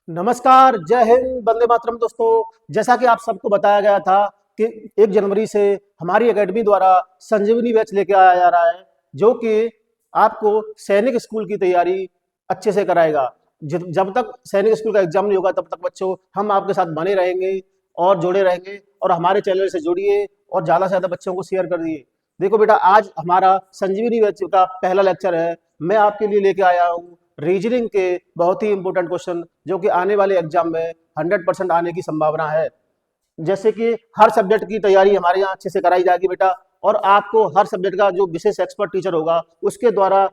नमस्कार, जय हिंद, वंदे मातरम। दोस्तों, जैसा कि आप सबको बताया गया था कि 1 जनवरी से हमारी एकेडमी द्वारा संजीवनी बैच लेके आया जा रहा है, जो कि आपको सैनिक स्कूल की तैयारी अच्छे से कराएगा। जब तक सैनिक स्कूल का एग्जाम नहीं होगा तब तक बच्चों हम आपके साथ बने रहेंगे और जुड़े रहेंगे, और हमारे चैनल से जुड़िए और ज़्यादा से ज़्यादा बच्चों को शेयर कर दिए। देखो बेटा, आज हमारा संजीवनी बैच का पहला लेक्चर है। मैं आपके लिए लेके आया हूँ रीजनिंग के बहुत ही इंपॉर्टेंट क्वेश्चन, जो कि आने वाले एग्जाम में 100% आने की संभावना है। जैसे कि हर सब्जेक्ट की तैयारी हमारे यहाँ अच्छे से कराई जाएगी बेटा, और आपको हर सब्जेक्ट का जो विशेष एक्सपर्ट टीचर होगा उसके द्वारा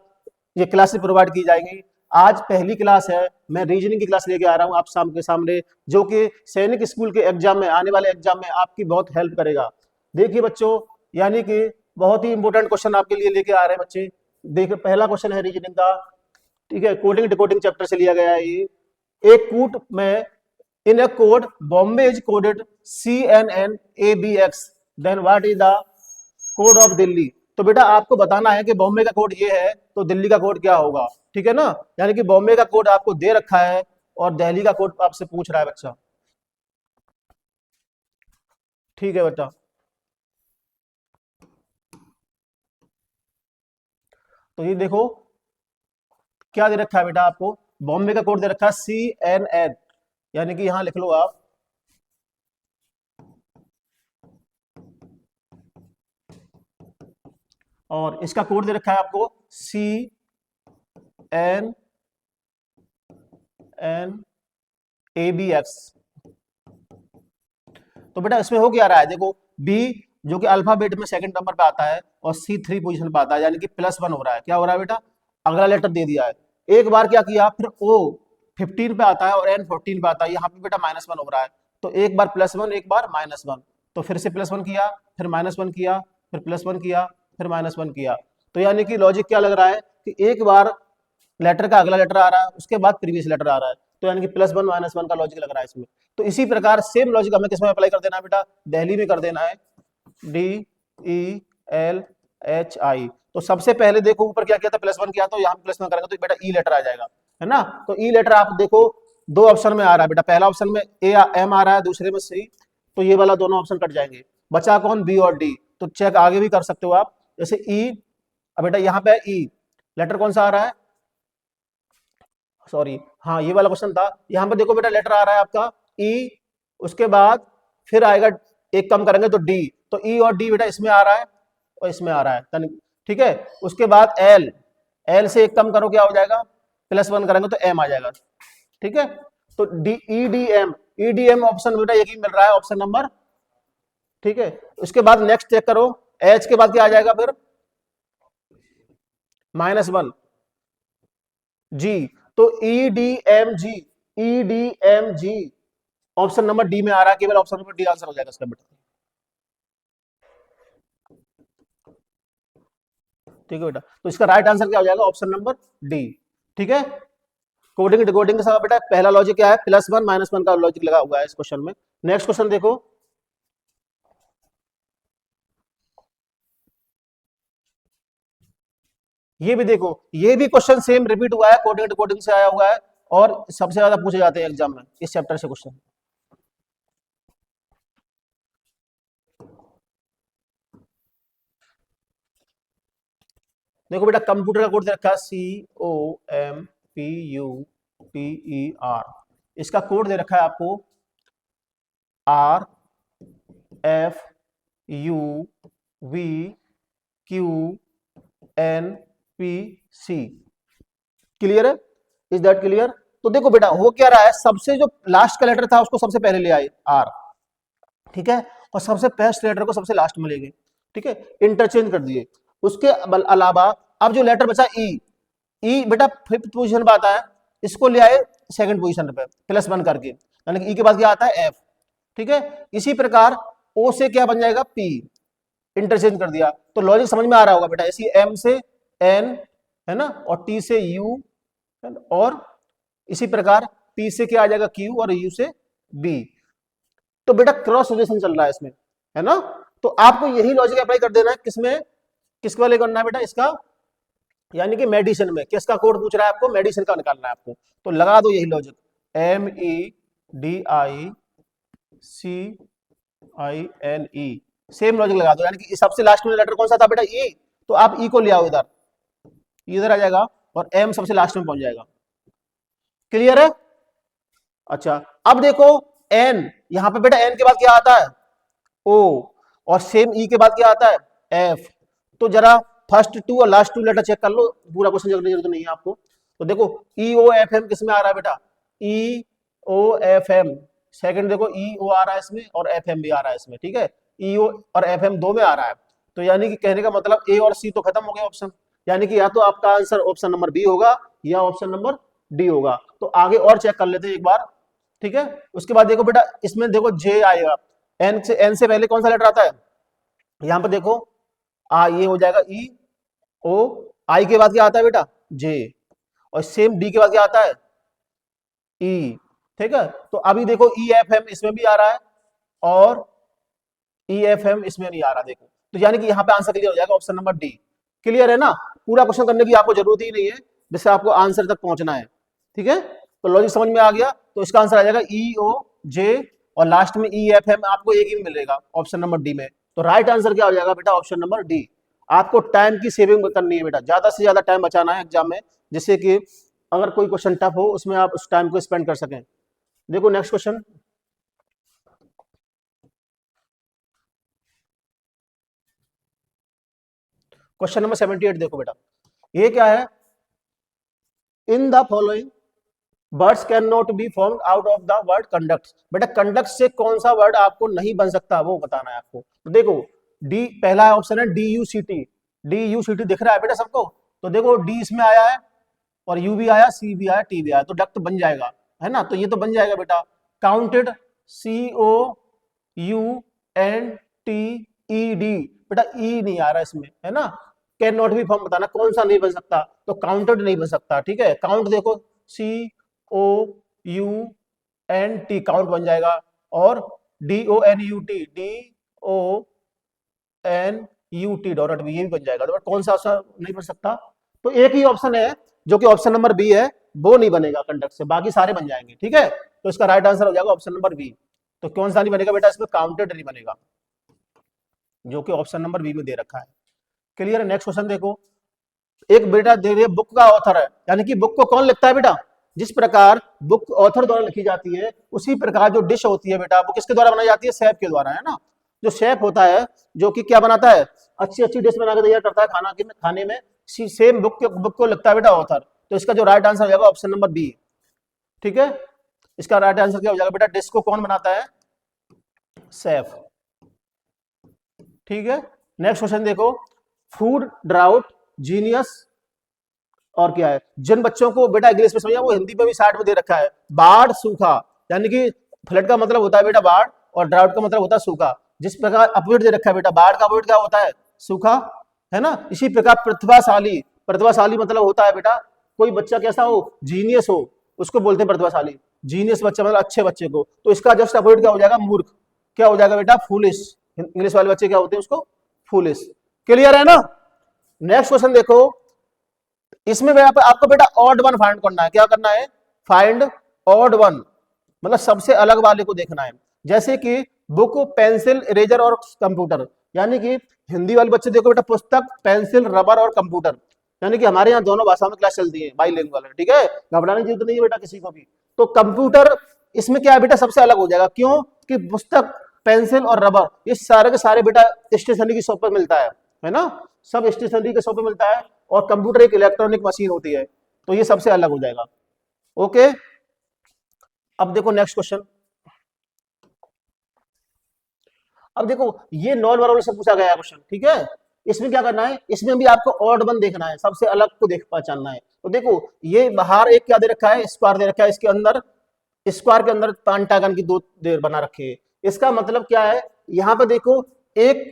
ये क्लासेस प्रोवाइड की जाएंगी। आज पहली क्लास है, मैं रीजनिंग की क्लास लेके आ रहा हूँ आप के सामने, जो कि सैनिक स्कूल के एग्जाम में, आने वाले एग्जाम में आपकी बहुत हेल्प करेगा। देखिए बच्चों, यानी कि बहुत ही इंपॉर्टेंट क्वेश्चन आपके लिए लेके आ रहे हैं बच्चे। देखिए, पहला क्वेश्चन है रीजनिंग का। ठीक है, कोडिंग डिकोडिंग चैप्टर से लिया गया है ये। एक कूट में in a code Bombay is coded CNNABX, then what is the code of Delhi. तो बेटा आपको बताना है कि बॉम्बे का कोड ये है तो दिल्ली का कोड क्या होगा। ठीक है ना, यानी कि बॉम्बे का कोड आपको दे रखा है और दिल्ली का कोड आपसे पूछ रहा है बच्चा। ठीक है बेटा, तो ये देखो क्या दे रखा है बेटा आपको। बॉम्बे का कोड दे रखा है CNN, यानी कि यहां लिख लो आप और इसका कोड दे रखा है आपको CNNABX। तो बेटा इसमें हो क्या रहा है, देखो बी जो कि अल्फाबेट में सेकंड नंबर पे आता है और C3 पोजीशन पे आता है, यानी कि +1 हो रहा है। क्या हो रहा है बेटा, अगला लेटर दे दिया है। एक बार क्या किया, फिर O 15 पे आता है और N 14 पे आता है, यहाँ पे बेटा -1 हो रहा है। तो एक बार +1, एक बार -1, तो फिर से +1 किया, फिर -1 किया, फिर +1 किया, फिर -1 किया। तो यानी कि लॉजिक क्या लग रहा है कि एक बार लेटर का अगला लेटर आ रहा है, उसके बाद प्रीवियस लेटर आ रहा है, तो यानी कि +1 -1 का लॉजिक लग रहा है इसमें। तो इसी प्रकार सेम लॉजिक हमें किसमें अप्लाई कर देना है बेटा, दिल्ली में कर देना है, DELHI। तो सबसे पहले देखो ऊपर क्या किया था, +1 किया, तो यहाँ पे +1 करेंगे तो बेटा ई लेटर आ जाएगा, है ना। तो ई लेटर आप देखो दो ऑप्शन में आ रहा है बेटा, पहला ऑप्शन में AM आ रहा है, दूसरे में C। तो ये वाला दोनों ऑप्शन कट जाएंगे, बचा कौन, B और D। तो चेक आगे भी कर सकते हो आप, जैसे E। अब बेटा यहाँ पे E लेटर कौन सा आ रहा है, सॉरी, हाँ ये वाला क्वेश्चन था। यहाँ पे देखो बेटा लेटर आ रहा है आपका ई, उसके बाद फिर आएगा, एक कम करेंगे तो डी। तो ई और डी बेटा इसमें आ रहा है और इसमें आ रहा है, ठीक है। उसके बाद एल, एल से एक कम करो क्या हो जाएगा, +1 करेंगे तो एम आ जाएगा। ठीक है, तो D E D M, E D M option बेटा एक ही मिल रहा है, ऑप्शन नंबर। ठीक है, उसके बाद नेक्स्ट चेक करो, एच के बाद क्या आ जाएगा फिर, -1 जी। तो EDMG, EDMG option number D में आ रहा है, केवल ऑप्शन नंबर डी आंसर हो जाएगा इसका बेटा। ठीक है बेटा, तो इसका राइट आंसर क्या हो जाएगा, ऑप्शन नंबर डी। ठीक है, कोडिंग डिकोडिंग के साथ बेटा पहला लॉजिक क्या है, +1 -1 का लॉजिक लगा हुआ है इस क्वेश्चन में। नेक्स्ट क्वेश्चन देखो, ये भी देखो, ये भी क्वेश्चन सेम रिपीट हुआ है, कोडिंग डिकोडिंग से आया हुआ है और सबसे ज्यादा पूछे जाते हैं एग्जाम में इस चैप्टर से क्वेश्चन। देखो बेटा, कंप्यूटर का कोड दे रखा है COMPUTER। इसका कोड दे रखा है आपको RFUVQNPC। क्लियर है, इज दैट क्लियर। तो देखो बेटा हो क्या रहा है, सबसे जो लास्ट का लेटर था उसको सबसे पहले ले आए आर, ठीक है, और सबसे फर्स्ट लेटर को सबसे लास्ट में ले गए। ठीक है, इंटरचेंज कर दिए। उसके अलावा अब जो लेटर बचा ई, ई बेटा 5th पोजीशन पे आता है, इसको ले आए 2nd पोजीशन पे +1 करके, यानी कि ई के बाद क्या आता है एफ। ठीक है, इसी प्रकार ओ से क्या बन जाएगा पी, इंटरचेंज कर दिया। तो लॉजिक समझ में आ रहा होगा बेटा, ऐसी एम से एन, है ना, और टी से यू, और इसी प्रकार पी से क्या आ जाएगा क्यू और यू से बी। तो बेटा क्रॉस रिलेशन चल रहा है इसमें, है ना। तो आपको यही लॉजिक अप्लाई कर देना है, किसमें, किस वाले करना है बेटा, इसका यानी कि मेडिसिन में। किसका कोड पूछ रहा है आपको, मेडिसिन का निकालना है आपको, तो लगा दो यही लॉजिक। MEDICINE, सेम लॉजिक लगा दो, यानी कि सबसे लास्ट में लेटर कौन सा था बेटा, ई, तो आप ई को ले आओ इधर, इधर आ जाएगा और एम सबसे लास्ट में पहुंच जाएगा। क्लियर है? अच्छा, अब देखो एन, यहां पे बेटा एन के बाद क्या आता है, ओ, और सेम ई के बाद क्या आता है, एफ। तो जरा फर्स्ट टू और लास्ट टू लेटर चेक कर लो, पूरा क्वेश्चन जल्दी जरूरत नहीं है आपको। तो देखो ई ओ एफ एम किस में आ रहा है बेटा, ई ओ एफ एम। सेकंड देखो ई ओ आ रहा है इसमें और एफ एम भी आ रहा है इसमें, ठीक है, ई ओ और एफ एम दो में आ रहा है। तो यानी कि कहने का मतलब ए और सी तो खत्म हो गया ऑप्शन, यानी कि या तो आपका आंसर ऑप्शन नंबर बी होगा या ऑप्शन नंबर डी होगा। तो आगे और चेक कर लेते हैं एक बार, ठीक है। उसके बाद देखो बेटा इसमें देखो जे आएगा, एन से पहले कौन सा लेटर आता है, यहां पर देखो ये हो जाएगा ई ओ, आई के बाद क्या आता है बेटा, जे, और सेम डी के बाद क्या आता है, ई, ठीक है। तो अभी देखो ई एफ एम इसमें भी आ रहा है और ई एफ एम इसमें नहीं आ रहा, देखो, तो यानी कि यहाँ पे आंसर क्लियर हो जाएगा ऑप्शन नंबर डी। क्लियर है ना? पूरा क्वेश्चन करने की आपको जरूरत ही नहीं है, जिससे आपको आंसर तक पहुंचना है, ठीक है। तो लॉजिक समझ में आ गया, तो इसका आंसर आ जाएगा ई ओ जे और लास्ट में ई एफ एम, आपको एक ही मिलेगा ऑप्शन नंबर डी में। तो राइट आंसर क्या हो जाएगा बेटा, ऑप्शन नंबर डी। आपको टाइम की सेविंग करनी है बेटा, ज्यादा से ज्यादा टाइम बचाना है एग्जाम में, जिससे कि अगर कोई क्वेश्चन टफ हो उसमें आप उस टाइम को स्पेंड कर सकें। देखो नेक्स्ट क्वेश्चन, क्वेश्चन नंबर 78 देखो बेटा, ये क्या है, in the following words can not be formed out of the word conduct. बेटा कंडक्ट से कौन सा वर्ड आपको नहीं बन सकता वो बताना है आपको। तो देखो डी, पहला ऑप्शन है D U C T, D U C T दिख रहा है बेटा सबको, तो देखो डी इसमें आया है और यू भी आया, सी भी आया, टी भी आया, तो डक्ट बन जाएगा, है ना, तो ये तो बन जाएगा बेटा। Counted, C O U N T E D, बेटा ई नहीं आ रहा इसमें, है ना। कैन नॉट बी फॉर्म बताना कौन सा नहीं बन सकता, तो काउंटेड नहीं बन सकता, ठीक है। काउंट देखो C O U N T, count बन जाएगा, और D O N U T, D O N U T dot B, ये भी बन जाएगा। तो कौन सा नहीं बन सकता, तो एक ही ऑप्शन है जो कि ऑप्शन नंबर बी है, वो नहीं बनेगा कंडक्ट से, बाकी सारे बन जाएंगे, ठीक है। तो इसका राइट आंसर हो जाएगा ऑप्शन नंबर बी। तो कौन सा नहीं बनेगा बेटा, इसमें काउंटेड नहीं बनेगा, जो कि ऑप्शन नंबर बी में दे रखा है। क्लियर है? नेक्स्ट क्वेश्चन देखो, एक बेटा दे रही है बुक का ऑथर है, यानी कि बुक को कौन लिखता है बेटा, जिस प्रकार बुक ऑथर द्वारा लिखी जाती है उसी प्रकार जो डिश होती है बेटा वो किसके द्वारा बनाई जाती है, शेफ के द्वारा, है ना। जो शेफ होता है जो कि क्या बनाता है, अच्छी अच्छी डिश बना के तैयार करता है खाने में, सेम बुक को लिखता है बेटा ऑथर। तो इसका जो राइट आंसर हो जाएगा ऑप्शन नंबर बी, ठीक है। इसका राइट आंसर क्या हो जाएगा बेटा, डिश को कौन बनाता है, शेफ, ठीक है। नेक्स्ट क्वेश्चन देखो, फूड ड्राउट जीनियस, और क्या है, जिन बच्चों को बेटा इंग्लिश में समझा वो हिंदी में भी साइड में दे रखा है, बाढ़ सूखा, यानी कि फ्लड का मतलब होता है बेटा बाढ़ और ड्राउट का मतलब होता है सूखा। जिस प्रकार अपोजिट दे रखा है बेटा, बाढ़ का अपोजिट क्या होता है, सूखा, है ना। इसी प्रकार प्रतिभाशाली, प्रतिभाशाली मतलब होता है बेटा कोई बच्चा कैसा हो, जीनियस हो, उसको बोलते हैं प्रतिभाशाली। जीनियस बच्चा मतलब अच्छे बच्चे को, तो इसका जस्ट अपोजिट क्या हो जाएगा, मूर्ख, क्या हो जाएगा बेटा, फूलिश। इंग्लिश वाले बच्चे क्या होते हैं उसको, फूलिश। क्लियर है ना? नेक्स्ट क्वेश्चन देखो, इसमें आपको बेटा ऑड वन फाइंड करना है, क्या करना है, फाइंड ऑड वन, मतलब सबसे अलग वाले को देखना है। जैसे कि बुक, पेंसिल, इरेजर और कंप्यूटर, यानी कि हिंदी वाले बच्चे देखो बेटा पुस्तक, पेंसिल, रबर और कंप्यूटर, यानी कि हमारे यहाँ दोनों भाषा में क्लास चलती है, बाईलिंगुअल है, ठीक है, घबराने की जरूरत नहीं है बेटा किसी को भी। तो कंप्यूटर इसमें क्या है बेटा, सबसे अलग हो जाएगा, क्यों कि पुस्तक, पेंसिल और रबर ये सारे के सारे बेटा स्टेशनरी की शॉप पर मिलता है ना, सब स्टेशनरी के शॉप पे मिलता है, और कंप्यूटर एक इलेक्ट्रॉनिक मशीन होती है, तो ये सबसे अलग हो जाएगा। ओके, अब देखो नेक्स्ट क्वेश्चन, अब देखो ये नॉन वर्बल से पूछा गया क्वेश्चन, ठीक है। इसमें क्या करना है, इसमें भी आपको ऑड वन देखना है, सबसे अलग को देख पहचानना है। तो देखो ये बाहर एक क्या दे रखा है, स्क्वायर दे रखा है, इसके अंदर स्क्वायर के अंदर पेंटागन की दो देर बना रखे हैं। इसका मतलब क्या है, यहाँ पे देखो एक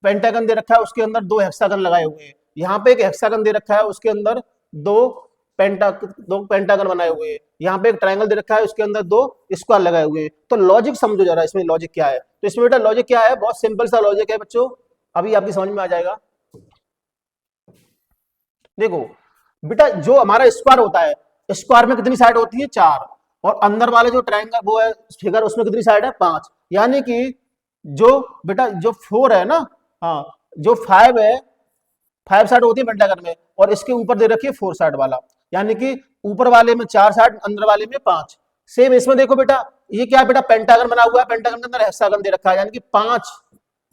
पेंटागन दे रखा है उसके अंदर दो हेक्सागन लगाए हुए हैं, यहाँ पे एक हेक्सागन दे रखा है उसके अंदर दो पेंटागन बनाए हुए हैं, यहाँ पे एक ट्रायंगल दे रखा है उसके अंदर दो स्क्वायर लगाए हुए हैं। तो लॉजिक समझो जरा, इसमें लॉजिक क्या है। तो इसमें बेटा लॉजिक क्या है, बहुत सिंपल सा लॉजिक है बच्चों, अभी आपकी समझ में आ जाएगा। देखो बेटा जो हमारा स्क्वायर होता है, स्क्वायर में कितनी साइड होती है, चार, और अंदर वाले जो ट्रायंगल वो है फिगर, उसमें कितनी साइड है? 5। यानी कि जो बेटा जो 4 है ना, हाँ, जो 5 है, 5 साइड होती है पेंटागन में, और इसके ऊपर दे रखी है 4 साइड वाला, यानी कि ऊपर वाले में 4 साइड, अंदर वाले में 5। सेम इसमें देखो बेटा, ये क्या है बेटा? पेंटागन बना हुआ है, पेंटागन के अंदर हेक्सागन दे रखा है, यानी कि 5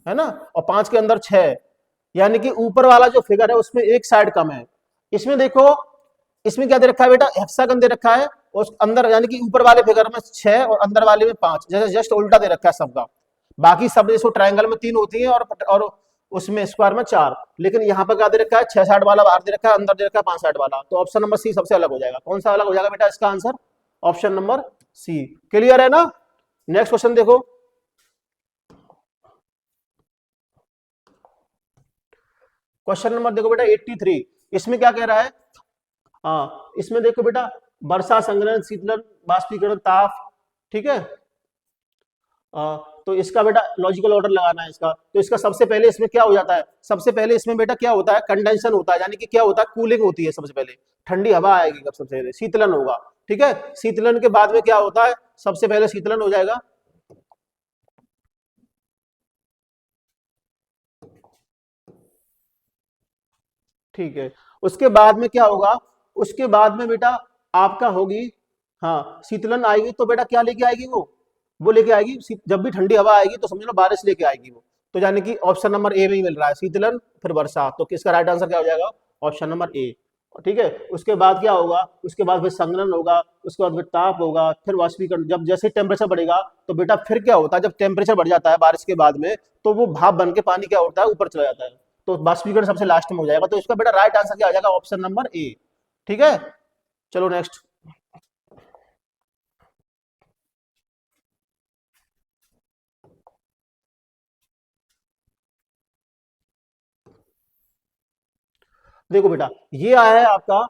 है ना, और 5 के अंदर 6, यानी कि ऊपर वाला जो फिगर है उसमें एक साइड कम है। इसमें देखो, इसमें क्या दे रखा है बेटा? हेक्सागन दे रखा है, और अंदर यानी कि ऊपर वाले फिगर में 6 और अंदर वाले में 5, जैसे जस्ट उल्टा दे रखा है सबका। बाकी सब जैसे ट्रायंगल में 3 होती है और उसमें स्क्वायर में 4, लेकिन यहाँ पर क्या दे रखा है? 6 साइड वाला बाहर दे रखा है, अंदर दे रखा है 5 साइड वाला। तो ऑप्शन नंबर सी सबसे अलग हो जाएगा। कौन सा अलग हो जाएगा बेटा इसका answer? Option number C. Clear है ना? नेक्स्ट क्वेश्चन देखो, क्वेश्चन नंबर देखो बेटा 83। इसमें क्या कह रहा है? हाँ, इसमें देखो बेटा, वर्षा, संघनन, शीतलन, बाष्पीकरण, ताप, ठीक है। तो इसका बेटा लॉजिकल ऑर्डर लगाना है इसका। तो इसका सबसे पहले इसमें क्या हो जाता है? सबसे पहले इसमें बेटा क्या होता है? कंडेंशन होता है, यानी कि क्या होता है? कूलिंग होती है सबसे पहले, ठंडी हवा आएगी। सबसे पहले शीतलन होगा, ठीक है। शीतलन के बाद में क्या होता है? सबसे पहले शीतलन हो जाएगा, ठीक है। उसके बाद में क्या होगा? उसके बाद में बेटा आपका होगी, हाँ, शीतलन आएगी तो बेटा क्या लेके आएगी वो लेके आएगी जब भी ठंडी हवा आएगी तो समझ लो बारिश लेके आएगी वो। तो यानी कि ऑप्शन नंबर ए में ही मिल रहा है, शीतलन फिर वर्षा। तो किसका राइट आंसर क्या हो जाएगा? ऑप्शन नंबर ए, ठीक है। उसके बाद क्या होगा? उसके बाद फिर संघनन होगा, उसके बाद फिर ताप होगा, फिर वाष्पीकरण। जब जैसे टेम्परेचर बढ़ेगा तो बेटा फिर क्या होता है? जब टेम्परेचर बढ़ जाता है बारिश के बाद में, तो वो भाप बन के पानी क्या होता है? ऊपर चला जाता है। तो वाष्पीकरण सबसे लास्ट में हो जाएगा। तो इसका बेटा राइट आंसर क्या आ जाएगा? ऑप्शन नंबर ए, ठीक है। चलो नेक्स्ट, देखो बेटा ये आया है आपका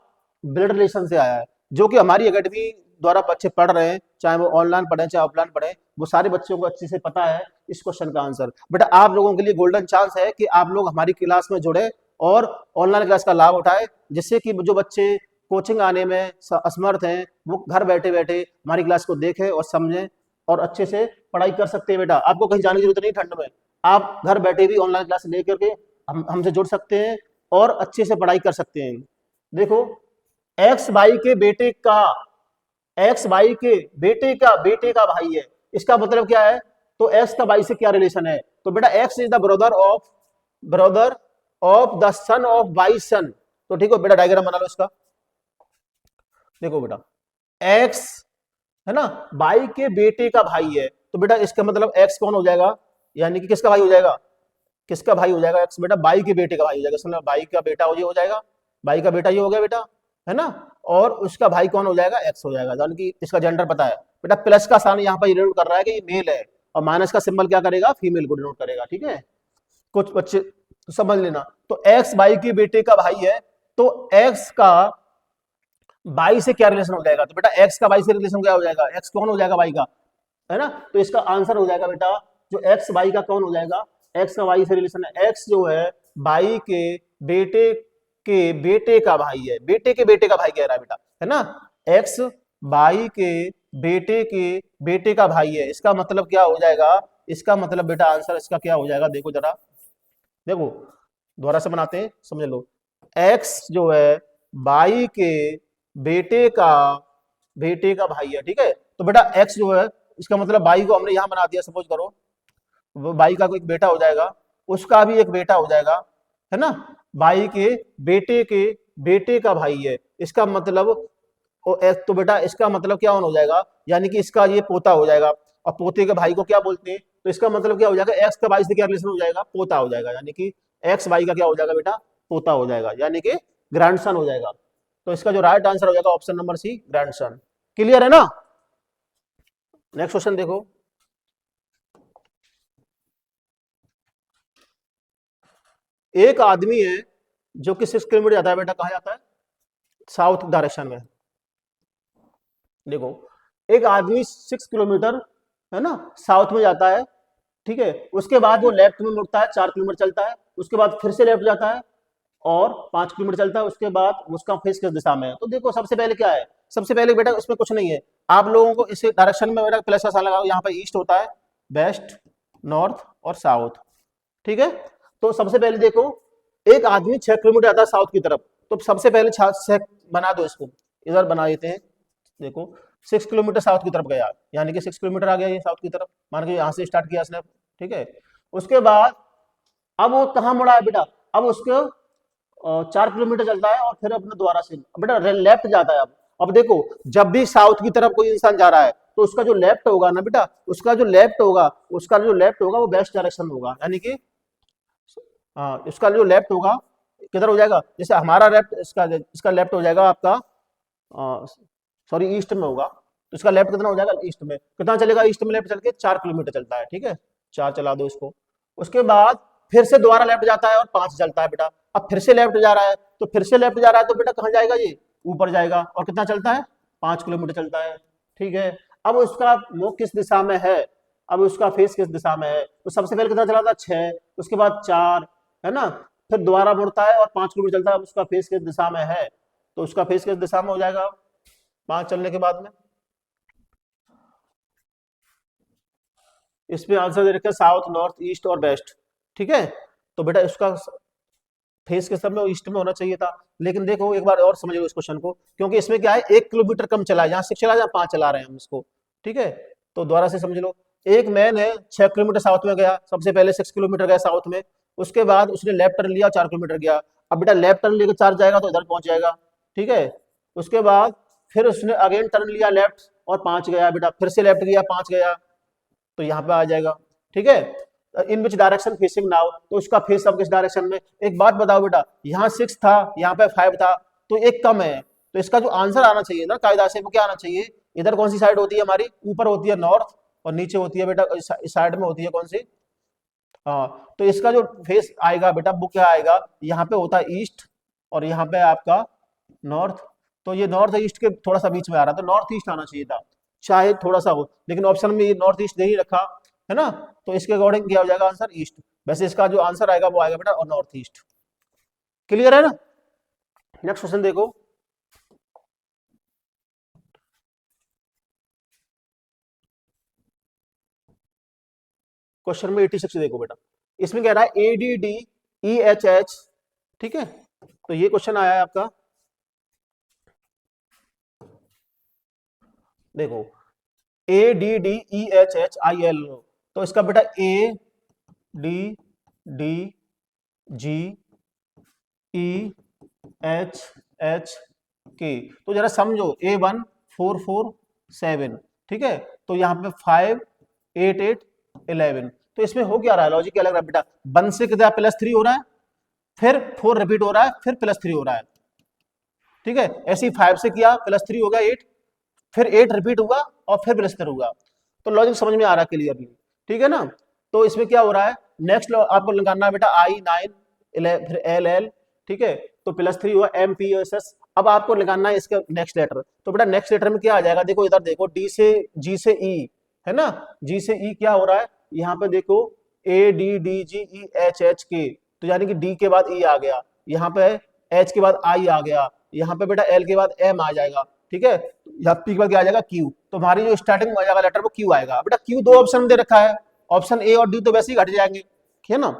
ब्लड रिलेशन से आया है, जो कि हमारी एकेडमी द्वारा बच्चे पढ़ रहे हैं, चाहे वो ऑनलाइन पढ़े चाहे ऑफलाइन पढ़े, वो सारे बच्चों को अच्छे से पता है इस क्वेश्चन का आंसर। बेटा आप लोगों के लिए गोल्डन चांस है कि आप लोग हमारी क्लास में जुड़े और ऑनलाइन क्लास का लाभ उठाए, जिससे कि जो बच्चे कोचिंग आने में असमर्थ हैं वो घर बैठे बैठे हमारी क्लास को देखें और समझें और अच्छे से पढ़ाई कर सकते हैं। बेटा आपको कहीं जाने की जरूरत नहीं, ठंड में आप घर बैठे भी ऑनलाइन क्लास लेकर के हमसे जुड़ सकते हैं और अच्छे से पढ़ाई कर सकते हैं। देखो, एक्स भाई के बेटे का, एक्स भाई के बेटे का भाई है, इसका मतलब क्या है? तो एक्स का भाई से क्या रिलेशन है? तो बेटा X is the brother of the son of by son. तो ठीक है बेटा, डायग्राम बना लो इसका। देखो बेटा, एक्स है ना, भाई के बेटे का भाई है, तो बेटा इसका मतलब एक्स कौन हो जाएगा? यानी कि किसका भाई हो जाएगा? किसका भाई हो जाएगा? एक्स बेटा बाई के बेटे का भाई हो जाएगा। समझ, बाई का बेटा ये हो जाएगा, बाई का बेटा ये हो गया बेटा, है ना। और उसका भाई कौन हो जाएगा? एक्स हो जाएगा, यानी कि इसका जेंडर पता है। बेटा प्लस का साइन यहाँ पर डिनोट कर रहा है कि ये मेल है, और माइनस का सिंबल क्या करेगा? फीमेल को डिनोट करेगा, ठीक है। कुछ बच्चे तो समझ लेना। तो एक्स बाई के बेटे का भाई है, तो एक्स का बाई से क्या रिलेशन हो जाएगा? तो बेटा एक्स का बाई से रिलेशन क्या हो जाएगा? एक्स कौन हो जाएगा? बाई का, है ना। तो इसका आंसर हो जाएगा बेटा, जो एक्स बाई का कौन हो जाएगा? एक्स का वाई से रिलेशन है। एक्स जो है बाई के बेटे का भाई है, बेटे के बेटे का भाई कह रहा है बेटा, है ना। एक्स बाई के बेटे का भाई है, इसका मतलब क्या हो जाएगा? इसका मतलब बेटा आंसर इसका क्या हो जाएगा? देखो जरा, देखो दोबारा से बनाते हैं, समझ लो। एक्स जो है बाई के बेटे का भाई है, ठीक है। तो बेटा एक्स जो है, इसका मतलब बाई को हमने यहां बना दिया, सपोज करो वो बाई का कोई बेटा हो जाएगा, उसका भी एक बेटा हो जाएगा, है ना। बाई के बेटे का भाई है, इसका मतलब तो बेटा इसका मतलब क्या हो जाएगा? यानी कि इसका ये पोता हो जाएगा, और पोते के भाई को क्या बोलते हैं? तो इसका मतलब क्या हो जाएगा? एक्स का बाई से क्या रिलेशन हो जाएगा? पोता हो जाएगा, यानी कि एक्स बाई का क्या हो जाएगा बेटा? पोता हो जाएगा, यानी कि ग्रैंडसन हो जाएगा। तो इसका जो राइट आंसर हो जाएगा option number C, grandson. Clear है ना? नेक्स्ट क्वेश्चन देखो, एक आदमी है जो कि 6 किलोमीटर जाता है, बेटा कहाँ जाता है? साउथ डायरेक्शन में। देखो, एक आदमी 6 किलोमीटर, है ना, साउथ में जाता है, ठीक है। उसके बाद वो लेफ्ट में मुड़ता है, 4 किलोमीटर चलता है, उसके बाद फिर से लेफ्ट जाता है और 5 किलोमीटर चलता है, उसके बाद उसका फेस किस दिशा में है? तो देखो सबसे पहले क्या है? सबसे पहले बेटा उसमें कुछ नहीं है, आप लोगों को इस डायरेक्शन में मेरा प्लस का साइन लगा, यहाँ पे ईस्ट होता है, वेस्ट, नॉर्थ और साउथ, ठीक है। तो सबसे पहले देखो, एक आदमी 6 किलोमीटर जाता है साउथ की तरफ, तो सबसे पहले बना दो इसको, इधर बना देते हैं। देखो 6 किलोमीटर साउथ की तरफ गया, यानी कि 6 किलोमीटर आ गया ये साउथ की तरफ, मान के यहाँ से स्टार्ट किया इसने, ठीक है। उसके बाद अब वो कहाँ मुड़ा है बेटा, अब उसको 4 किलोमीटर चलता है और फिर अपने द्वारा से बेटा लेफ्ट जाता है। अब देखो, जब भी साउथ की तरफ कोई इंसान जा रहा है तो उसका जो लेफ्ट होगा ना बेटा, उसका जो लेफ्ट होगा वो वेस्ट डायरेक्शन होगा, यानी कि इसका जो लेफ्ट होगा किधर हो जाएगा, जैसे हमारा लेफ्ट, इसका लेफ्ट हो जाएगा आपका, सॉरी ईस्ट में होगा, तो इसका लेफ्ट कितना हो जाएगा, ईस्ट में कितना चलेगा, ईस्ट में लेफ्ट चल के 4 किलोमीटर चलता है, ठीक है, 4 चला दो इसको। उसके बाद फिर से दोबारा लेफ्ट जाता है और 5 चलता है बेटा। अब फिर से लेफ्ट जा रहा है, तो फिर से लेफ्ट जा रहा है तो बेटा कहाँ जाएगा, ये ऊपर जाएगा, और कितना चलता है, 5 किलोमीटर चलता है, ठीक है। अब उसका मुख किस दिशा में है, अब उसका फेस किस दिशा में है, तो सबसे पहले कितना चला था, 6, उसके बाद 4, है ना, फिर दोबारा मुड़ता है और 5 किलोमीटर चलता है। अब उसका फेस किस दिशा में है, तो उसका फेस किस दिशा में हो जाएगा 5 चलने के बाद में। इसमें आंसर दे रखा है साउथ, नॉर्थ, ईस्ट और वेस्ट, ठीक है। तो बेटा इसका फेस के सब में ईस्ट में होना चाहिए था, लेकिन देखो एक बार और समझो इस क्वेश्चन को, क्योंकि इसमें क्या है 1 किलोमीटर कम चला है, यहाँ 6 चला, यहाँ 5 चला रहे हैं हम इसको, ठीक है। तो दोबारा से समझ लो, एक मैन है 6 किलोमीटर साउथ में गया, सबसे पहले 6 किलोमीटर गया साउथ में, उसके बाद उसने लेफ्ट टर्न लिया, 4 किलोमीटर गया। अब बेटा लेफ्ट टर्न लेकर 4 जाएगा तो इधर पहुंच जाएगा, ठीक है। उसके बाद फिर उसने अगेन टर्न लिया लेफ्ट और 5 गया बेटा, फिर से लेफ्ट गया 5 गया, तो यहाँ पे आ जाएगा, ठीक है। इन विच डायरेक्शन फेसिंग नाउ, तो उसका फेस अब किस डायरेक्शन में। एक बात बताओ बेटा, यहाँ 6 था, यहाँ पे 5 था, तो एक कम है, तो इसका जो आंसर आना चाहिए ना कायदा से, वो क्या आना चाहिए, इधर कौन सी साइड होती है हमारी, ऊपर होती है नॉर्थ, और नीचे होती है बेटा इस साइड में होती है कौन सी, हाँ। तो इसका जो फेस आएगा बेटा वो क्या आएगा, यहाँ पे होता है ईस्ट और यहाँ पे आपका नॉर्थ, तो ये नॉर्थ ईस्ट के थोड़ा सा बीच में आ रहा था, नॉर्थ ईस्ट आना चाहिए था, चाहे थोड़ा सा हो, लेकिन ऑप्शन में ये नॉर्थ ईस्ट नहीं रखा है ना, तो इसके अकॉर्डिंग क्या हो जाएगा आंसर, ईस्ट। वैसे इसका जो आंसर आएगा वो आएगा बेटा और नॉर्थ ईस्ट। क्लियर है ना। नेक्स्ट क्वेश्चन देखो, क्वेश्चन में 86 देखो बेटा, इसमें कह रहा है ADDEHH, ठीक है। तो ये क्वेश्चन आया है आपका, देखो ADDEHHIL, तो इसका बेटा ADDGEHHK, तो जरा समझो A1447, ठीक है, तो यहाँ पे 5 8 8 11, तो इसमें हो क्या रहा है, लॉजिक क्या लग रहा है बेटा, 1 से कितना +3 हो रहा है, फिर 4 रिपीट हो रहा है, फिर +3 हो रहा है, ठीक है। ऐसे ही 5 से किया +3 हो गया 8, फिर 8 रिपीट हुआ और फिर +3 हुआ, तो लॉजिक समझ में आ रहा है क्लियरली, ठीक है ना। तो इसमें क्या हो रहा है, नेक्स्ट आपको लगाना है बेटा I9 फिर LL, ठीक है, तो +3 हुआ MPSS। अब आपको लगाना है इसका नेक्स्ट लेटर, तो बेटा नेक्स्ट लेटर में क्या आ जाएगा, देखो इधर देखो G से E, है ना, G से E क्या हो रहा है, यहाँ पे देखो ADDGEHHK, तो यानी कि D के बाद E आ गया, यहाँ पे H के बाद I आ गया, यहाँ पे बेटा L के बाद M आ जाएगा, ठीक है, यहाँ P के बाद क्या आ जाएगा Q, तो हमारी जो स्टार्टिंग में आ जाएगा लेटर वो Q आएगा। बेटा Q दो ऑप्शन दे रखा है, ऑप्शन A और D तो वैसे ही घट जाएंगे, ठीक है ना,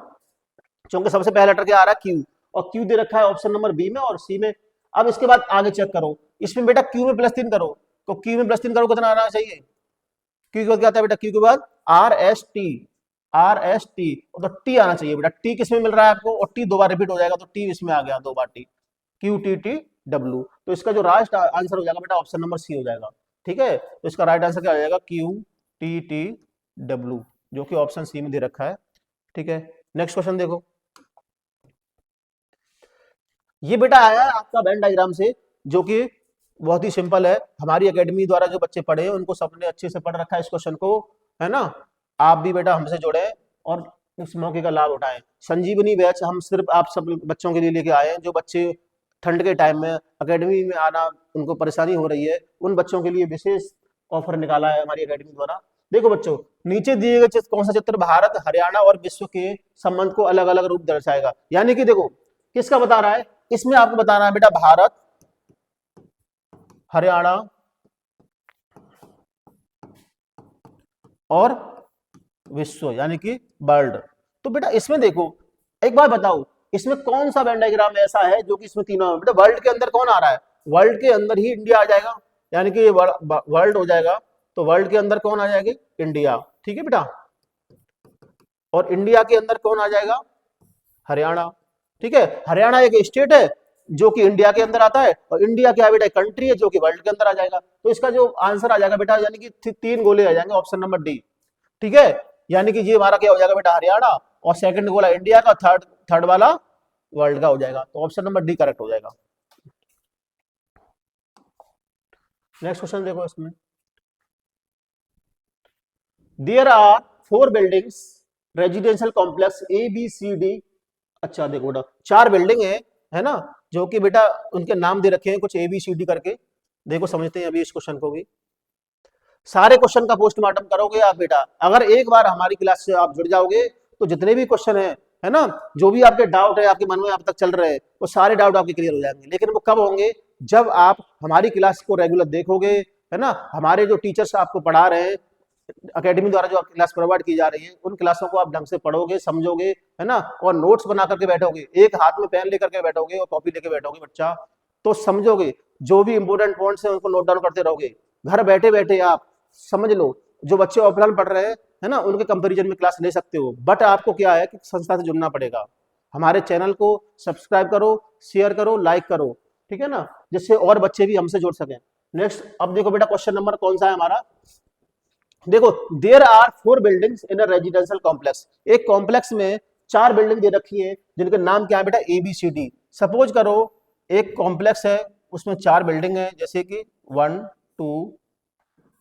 क्योंकि सबसे पहला लेटर क्या आ रहा है Q, और Q दे रखा है ऑप्शन नंबर B में और C में। अब इसके बाद आगे चेक करो, इसमें बेटा Q में +3 करो, तो Q में +3 करो कितना आना चाहिए, Q के बाद क्या आता है बेटा, Q के बाद RST, तो T आना चाहिए बेटा, T किस में मिल रहा है आपको, और T 2 बार रिपीट हो जाएगा, तो T इसमें आ गया 2 बार T, QTTW, तो इसका जो राइट आंसर हो जाएगा बेटा ऑप्शन नंबर C हो जाएगा, ठीक है। तो इसका राइट आंसर क्या हो जाएगा, QTTW, जो कि ऑप्शन C में दे रखा है, ठीक है। नेक्स्ट क्वेश्चन देखो, ये बेटा आया है आपका वेन डायग्राम से, जो कि बहुत ही सिंपल है, हमारी एकेडमी द्वारा जो बच्चे पढ़े हैं उनको सबने अच्छे से पढ़ रखा है इस क्वेश्चन को, है ना। आप भी बेटा हमसे जुड़े और इस मौके का लाभ उठाएं। संजीवनी बैच हम सिर्फ आप सब बच्चों के लिए लेके आए हैं, जो बच्चे ठंड के टाइम में एकेडमी में आना उनको परेशानी हो रही है, उन बच्चों के लिए विशेष ऑफर निकाला है हमारी एकेडमी द्वारा। देखो बच्चों, नीचे दिए गए कौन सा चित्र भारत, हरियाणा और विश्व के संबंध को अलग अलग रूप दर्शाएगा, यानी कि देखो किसका बता रहा है, इसमें आपको बताना है बेटा भारत, हरियाणा और विश्व यानी कि वर्ल्ड। तो बेटा इसमें देखो, एक बात बताओ, इसमें कौन सा वेन डायग्राम ऐसा है जो कि इसमें तीनों, बेटा वर्ल्ड के अंदर कौन आ रहा है? वर्ल्ड के अंदर ही इंडिया आ जाएगा, यानी कि ये वर्ल्ड हो जाएगा। तो वर्ल्ड के अंदर कौन आ जाएगी? इंडिया, ठीक है बेटा। और इंडिया के अंदर कौन आ जाएगा? हरियाणा, ठीक है। हरियाणा एक स्टेट है जो कि इंडिया के अंदर आता है, और इंडिया क्या है बेटा? कंट्री है जो कि वर्ल्ड के अंदर आ जाएगा। तो इसका जो आंसर आ जाएगा बेटा, यानी कि तीन गोले आ जाएंगे, ऑप्शन नंबर डी, ठीक है। यानी कि ये हमारा क्या हो जाएगा बेटा? हरियाणा, और सेकंड गोला इंडिया का, थर्ड थर्ड वाला वर्ल्ड का हो जाएगा। तो ऑप्शन नंबर डी करेक्ट हो जाएगा। नेक्स्ट क्वेश्चन देखो इसमें, there are 4 buildings residential complex A B C D. अच्छा देखो बेटा, 4 बिल्डिंग है ना, जो कि बेटा उनके नाम दे रखे हैं कुछ ए बी सी डी करके। देखो समझते हैं अभी इस क्वेश्चन को भी। सारे क्वेश्चन का पोस्टमार्टम करोगे आप बेटा, अगर एक बार हमारी क्लास से आप जुड़ जाओगे तो जितने भी क्वेश्चन है ना, जो भी आपके डाउट है आपके मन में अब तक चल रहे हैं, वो सारे डाउट आपके क्लियर हो जाएंगे। लेकिन वो कब होंगे? जब आप हमारी क्लास को रेगुलर देखोगे, है ना। हमारे जो टीचर्स आपको पढ़ा रहे हैं, अकेडमी द्वारा जो आपकी क्लास प्रोवाइड की जा रही है, उन क्लासों को आप ढंग से पढ़ोगे, समझोगे, है ना, और नोट्स बना करके बैठोगे, एक हाथ में पेन लेकर के बैठोगे और कॉपी लेके बैठोगे बच्चा, तो समझोगे। जो भी इंपोर्टेंट पॉइंट्स हैं उनको नोट डाउन करते रहोगे। घर बैठे बैठे आप समझ लो, जो बच्चे ऑफलाइन पढ़ रहे हैं, है ना, उनके कंपैरिजन में क्लास ले सकते हो। बट आपको क्या है कि संस्था से जुड़ना पड़ेगा। हमारे चैनल को सब्सक्राइब करो, शेयर करो, लाइक करो, ठीक है ना, जिससे और बच्चे भी हमसे जुड़ सकें। नेक्स्ट, अब देखो बेटा क्वेश्चन नंबर कौन सा है हमारा। देखो, there are 4 buildings in a residential complex. एक कॉम्प्लेक्स में 4 बिल्डिंग दे रखी है जिनके नाम क्या है बेटा? A B C D. Suppose करो एक कॉम्प्लेक्स है, उसमें 4 बिल्डिंग है, जैसे कि 1 2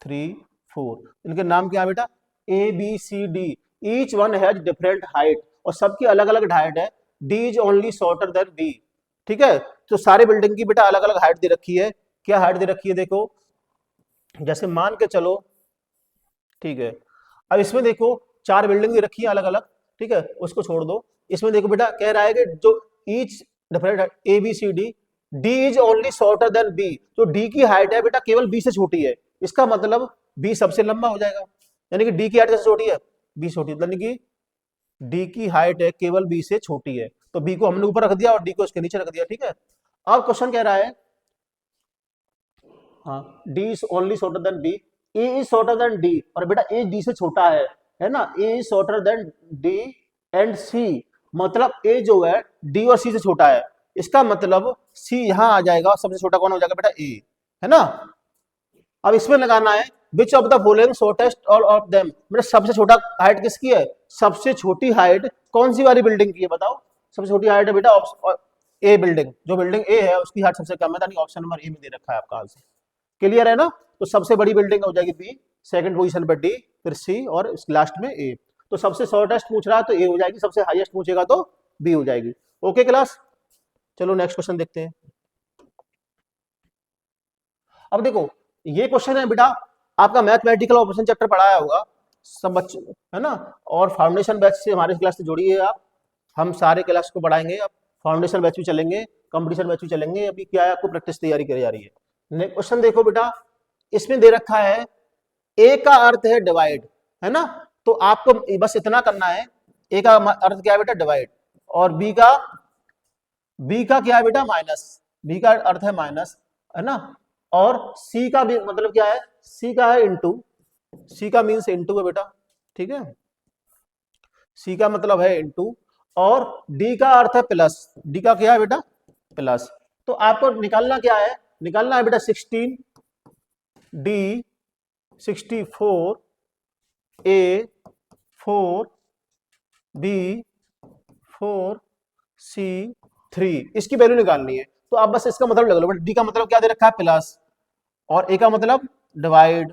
3 4। इनके नाम क्या है बेटा? A B C D. Each one has different height, और सबकी अलग अलग हाइट है। D is only shorter than B, ठीक है। तो सारे बिल्डिंग की बेटा अलग अलग हाइट दे रखी है। क्या हाइट दे रखी है? देखो, जैसे मान के चलो, ठीक है। अब इसमें देखो 4 बिल्डिंग दे रखी है अलग अलग, ठीक है, उसको छोड़ दो। इसमें देखो बेटा कह रहा है कि जो each different A B C D, D is only shorter than B. जो डी की हाइट है बेटा केवल बी से छोटी है, इसका मतलब बी सबसे लंबा हो जाएगा। यानी कि डी की हाइट कैसे छोटी है? बी छोटी, यानी कि डी की हाइट है केवल बी से छोटी है, तो बी को हमने ऊपर रख दिया और डी को इसके नीचे रख दिया, ठीक है। अब क्वेश्चन कह रहा है, हाँ, D is only shorter than B, A is shorter than D, और बेटा ए डी से छोटा है ना, A is shorter than D and C. मतलब ए जो है डी और सी से छोटा है, इसका मतलब सी यहां आ जाएगा, सबसे छोटा कौन हो जाएगा बेटा? ए, है ना। अब इसमें लगाना है which of the following shortest all of them. बेटा सबसे छोटा हाइट किसकी है? सबसे छोटी हाइट कौन सी वाली बिल्डिंग की है बताओ? सबसे छोटी हाइट है बेटा ए बिल्डिंग, जो बिल्डिंग ए है उसकी हाइट सबसे कम है, ऑप्शन नंबर ए में दे रखा है आपका आंसर। क्लियर है ना। तो सबसे बड़ी बिल्डिंग हो जाएगी बी, सेकंड पोजीशन पर डी, फिर सी, और लास्ट में ए। तो सबसे शॉर्टेस्ट पूछ रहा है तो ए हो जाएगी, सबसे हाईएस्ट पूछेगा तो बी हो जाएगी। ओके क्लास, चलो नेक्स्ट क्वेश्चन देखते हैं। अब देखो ये क्वेश्चन है बेटा, आपका मैथमेटिकल ऑपरेशन चैप्टर पढ़ाया होगा सब बच्चे, है ना। और फाउंडेशन बैच से हमारे क्लास से जुड़िए आप, हम सारे क्लास को पढ़ाएंगे। अब फाउंडेशन बैच भी चलेंगे, कंपटीशन बैच भी चलेंगे। अभी क्या है, आपको प्रैक्टिस तैयारी करी जा रही है। क्वेश्चन देखो बेटा, इसमें दे रखा है ए का अर्थ है डिवाइड, है ना। तो आपको बस इतना करना है, ए का अर्थ क्या है बेटा? डिवाइड। और बी का क्या है बेटा? माइनस। बी का अर्थ है माइनस, है ना। और सी का भी मतलब क्या है? सी का है इंटू, सी का मीन्स इंटू है बेटा, ठीक है। सी का मतलब है इंटू, और डी का अर्थ है प्लस। डी का क्या है बेटा? प्लस। तो आपको निकालना क्या है? निकालना है बेटा 16 डी 64 ए 4 बी 4 सी 3, इसकी वैल्यू निकालनी है। तो आप बस इसका मतलब लगा लो बेटा, डी का मतलब क्या दे रखा है? प्लस, और ए का मतलब डिवाइड,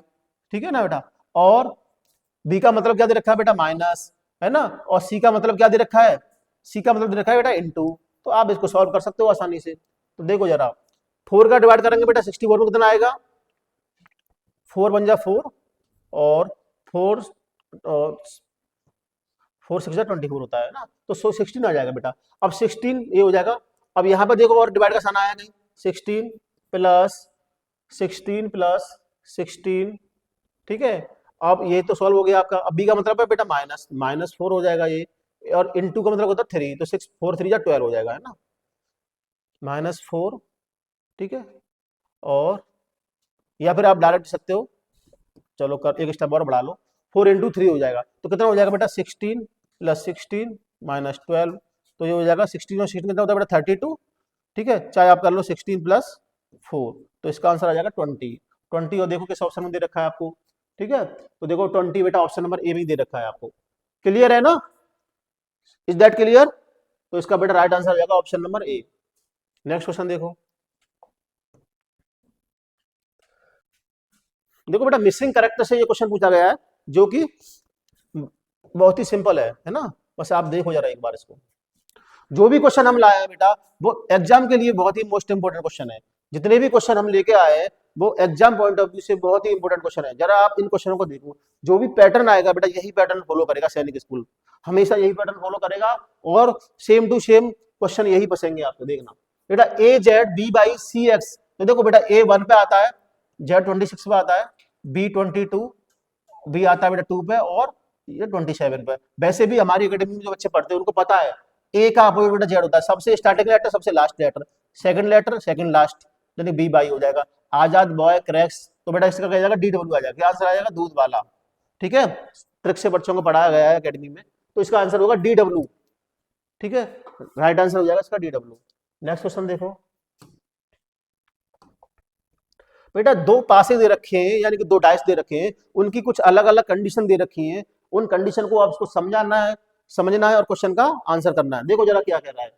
ठीक है ना बेटा। और बी का मतलब क्या दे रखा है बेटा? माइनस, है ना। और सी का मतलब क्या दे रखा है? सी का मतलब दे रखा है बेटा इंटू। तो आप इसको सॉल्व कर सकते हो आसानी से। तो देखो जरा, 4 का डिवाइड करेंगे बेटा 64 में कितना आएगा? 4 बन जा 4, और 4 4 6 24 होता है ना, तो 16 आ जाएगा बेटा। अब 16 ये हो जाएगा। अब यहाँ पर देखो और डिवाइड का साइन आया नहीं, 16 प्लस 16 प्लस 16, ठीक है। अब ये तो सॉल्व हो गया आपका। अब बी का मतलब है बेटा -4 हो जाएगा ये, और इनटू का मतलब होता है 3, तो 6 4 3 जा 12 हो जाएगा, है ना, -4, ठीक है। और या फिर आप डायरेक्ट सकते हो, चलो कर एक स्टेप और बढ़ा लो, 4 इंटू 3 हो जाएगा, तो कितना हो जाएगा बेटा 16 + 16 - 12, तो ये हो जाएगा 16 और 16 कितना होता है बेटा 32, ठीक है, चाहे आप कर लो 16 + 4, तो इसका आंसर आ जाएगा 20। और देखो किस ऑप्शन में दे रखा है आपको, ठीक है, तो देखो 20 बेटा ऑप्शन नंबर ए में दे रखा है आपको। क्लियर है ना, इज दैट क्लियर? तो इसका बेटा राइट आंसर आ जाएगा ऑप्शन नंबर ए। नेक्स्ट क्वेश्चन देखो, देखो बेटा मिसिंग कैरेक्टर से ये क्वेश्चन पूछा गया है, जो कि बहुत ही सिंपल है ना, बस आप देखो जरा एक बार इसको। जो भी क्वेश्चन हम लाए हैं बेटा वो एग्जाम के लिए बहुत ही मोस्ट इंपोर्टेंट क्वेश्चन है। जितने भी क्वेश्चन हम लेके आए हैं वो एग्जाम पॉइंट ऑफ व्यू से बहुत ही इंपोर्टेंट क्वेश्चन है। जरा आप इन क्वेश्चनों को देखो, जो भी पैटर्न आएगा बेटा यही पैटर्न फॉलो करेगा सैनिक स्कूल, हमेशा यही पैटर्न फॉलो करेगा, और सेम टू सेम क्वेश्चन यही फंसेंगे आपको, देखना बेटा A/Z B/C/X, तो देखो बेटा A 1 पे आता है, Z 26 पे आता है, B 22, बी आता है बेटा 2 पे, और ये 27 पे। वैसे भी हमारी एकेडमी में जो बच्चे पढ़ते हैं उनको पता है ए का अपोजिट बेटा जेड होता है, सबसे स्टार्टिंग लेटर सबसे लास्ट लेटर सेकंड लास्ट, यानी बी बाई हो जाएगा। आजाद बॉय क्रैक्स, तो बेटा इसका क्या जाएगा DW आ जाएगा, क्या आंसर आ जाएगा दूध वाला, ठीक है, ट्रिक से बच्चों को पढ़ाया गया है एकेडमी में, तो इसका आंसर होगा DW, ठीक है, राइट आंसर हो जाएगा इसका DW। नेक्स्ट क्वेश्चन देखो बेटा, दो पासे दे रखे हैं यानी कि दो डाइस दे रखे हैं, उनकी कुछ अलग अलग कंडीशन दे रखी है, उन कंडीशन को आपको समझना है और क्वेश्चन का आंसर करना है। देखो जरा क्या कह रहा है,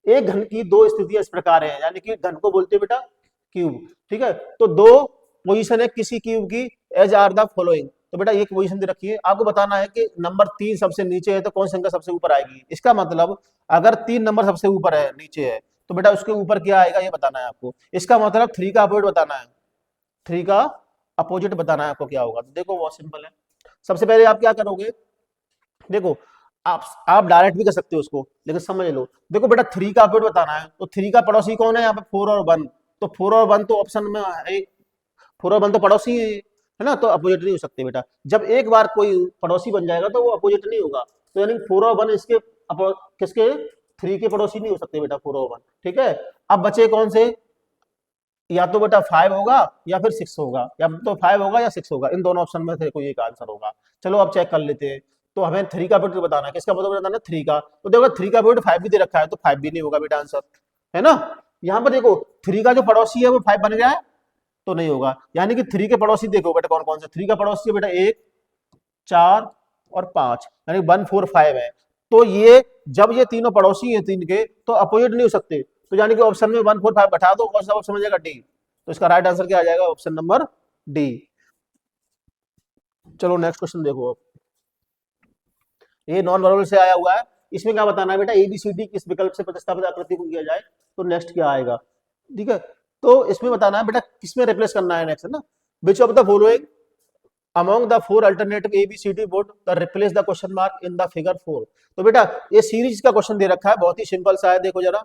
एक घन की दो स्थितियां इस प्रकार है, यानी कि घन को बोलते हैं बेटा क्यूब, ठीक है, तो दो पोजीशन है किसी क्यूब की, एज आर द फॉलोइंग, तो बेटा एक पोजीशन दे रखी है, आपको बताना है कि नंबर 3 सबसे नीचे है तो कौन सी संख्या सबसे ऊपर आएगी। इसका मतलब अगर 3 नंबर सबसे ऊपर है नीचे है तो बेटा उसके ऊपर क्या आएगा ये बताना है आपको। इसका मतलब 3 का अपोजिट बताना है, 3 का अपोजिट बताना है आपको क्या होगा। तो देखो बहुत सिंपल है, सबसे पहले आप क्या करोगे, देखो आप डायरेक्ट भी कर सकते हो उसको, लेकिन समझ लो, देखो बेटा 3 का अपोजिट बताना है, तो 3 का पड़ोसी कौन है यहाँ पे 4 और 1, तो 4 और 1 तो ऑप्शन में है, 4 और 1 तो पड़ोसी है ना, तो अपोजिट नहीं हो सकते बेटा। जब एक बार कोई पड़ोसी बन जाएगा तो वो अपोजिट नहीं होगा, तो यानी 4 और 1 इसके किसके 3 के पड़ोसी नहीं हो सकते बेटा 4 और 1, ठीक है। अब बचे कौन से, या तो बेटा 5 होगा या फिर 6 होगा, या तो 5 होगा या 6 होगा, इन दोनों ऑप्शन में से कोई एक आंसर होगा। चलो अब चेक कर लेते हैं, तो हमें 3 का अपोजिट बताना है, किसका अपोजिट बताना है 3 का, तो देखो 3 का अपोजिट 5 भी दे रखा है, तो 5 भी नहीं होगा बेटा आंसर, है ना। यहाँ पर देखो 3 का जो पड़ोसी है वो 5 बन गया है, तो नहीं होगा, यानी कि 3 के पड़ोसी देखो बेटा कौन कौन से 3 का पड़ोसी है बेटा 1 4 और 5, यानी 1 4 5 है, तो ये जब ये तीनों पड़ोसी हैं 3 के तो अपोजिट नहीं हो सकते, तो यानी कि ऑप्शन में 1 4 5 बैठा दो, कौन सा ऑप्शन हो जाएगा डी, तो इसका राइट आंसर क्या आ जाएगा ऑप्शन नंबर डी। चलो नेक्स्ट क्वेश्चन देखो, अब ये नॉन वर्बल से आया हुआ है, इसमें क्या बताना है बेटा ABCD किस विकल्प से प्रतिस्थापित आकृति को किया जाए, तो नेक्स्ट क्या आएगा, ठीक है, तो इसमें बताना है बेटा किसमें रिप्लेस करना है नेक्स्ट, है ना, which of the following among the 4 alternative ABCD board the replace the question mark in the figure 4, तो बेटा ये सीरीज का क्वेश्चन दे रखा है, बहुत ही सिंपल सा है, देखो जरा,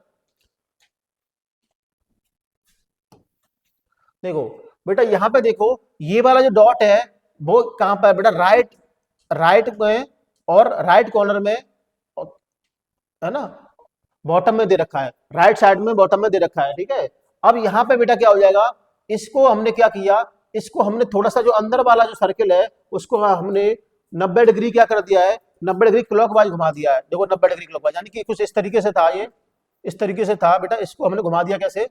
देखो बेटा यहाँ पे देखो ये वाला जो डॉट है वो कहां पर है बेटा, राइट में और राइट कॉर्नर में, है ना, बॉटम में दे रखा है, राइट साइड में बॉटम में दे रखा है, ठीक है। अब यहाँ पे बेटा क्या हो जाएगा, इसको हमने क्या किया, इसको हमने थोड़ा सा जो अंदर वाला जो सर्किल है उसको हमने 90 डिग्री क्या कर दिया है, 90 डिग्री क्लॉकवाइज घुमा दिया है, देखो 90 डिग्री क्लॉकवाइज, यानी कि कुछ इस तरीके से था, ये इस तरीके से था बेटा, इसको हमने घुमा दिया कैसे,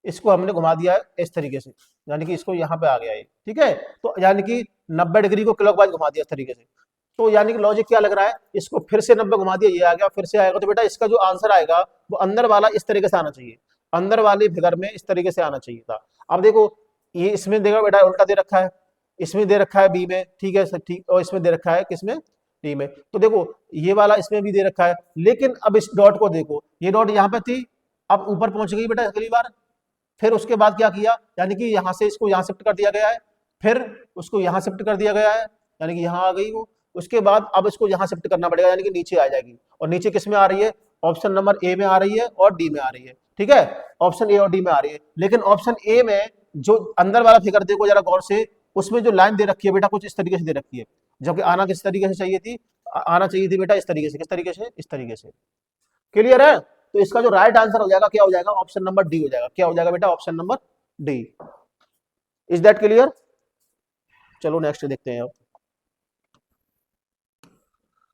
इसको हमने घुमा दिया है इस तरीके से, यानी कि इसको यहाँ पे आ गया है, ठीक है, तो यानी कि 90 डिग्री को क्लॉकवाइज घुमा दिया इस तरीके से, तो यानी कि लॉजिक क्या लग रहा है, इसको फिर से 90 घुमा दिया, ये आ गया, फिर से आएगा, तो बेटा इसका जो आंसर आएगा वो अंदर वाला इस तरीके से आना चाहिए, अंदर वाली फिगर में इस तरीके से आना चाहिए था। अब देखो ये इसमें देखो बेटा उल्टा दे रखा है, इसमें दे रखा है बी में, ठीक है ठीक, और इसमें दे रखा है किसमें डी में, तो देखो ये वाला इसमें भी दे रखा है, लेकिन अब इस डॉट को देखो, ये डॉट यहाँ पे थी, अब ऊपर पहुंच गई बेटा अगली बार, फिर उसके बाद क्या किया, यानी कि यहाँ से इसको यहाँ शिफ्ट कर दिया गया है, फिर उसको यहाँ शिफ्ट कर दिया गया है, यानी कि यहाँ आ गई वो, उसके बाद अब इसको यहाँ शिफ्ट करना पड़ेगा, यानी कि नीचे आ जाएगी, और नीचे किस में आ रही है, ऑप्शन नंबर ए में आ रही है और डी में आ रही है, ठीक है, ऑप्शन ए और डी में आ रही है, लेकिन ऑप्शन ए में जो अंदर वाला फिगर देखो जरा गौर से, उसमें जो लाइन दे रखी है बेटा कुछ इस तरीके से दे रखी है, जबकि आना किस तरीके से चाहिए थी, आना चाहिए थी बेटा इस तरीके से, किस तरीके से, इस तरीके से। क्लियर है? तो इसका जो राइट आंसर हो जाएगा क्या हो जाएगा, ऑप्शन नंबर डी हो जाएगा। क्या हो जाएगा बेटा, option number D. Is that clear? चलो नेक्स्ट देखते हैं अब।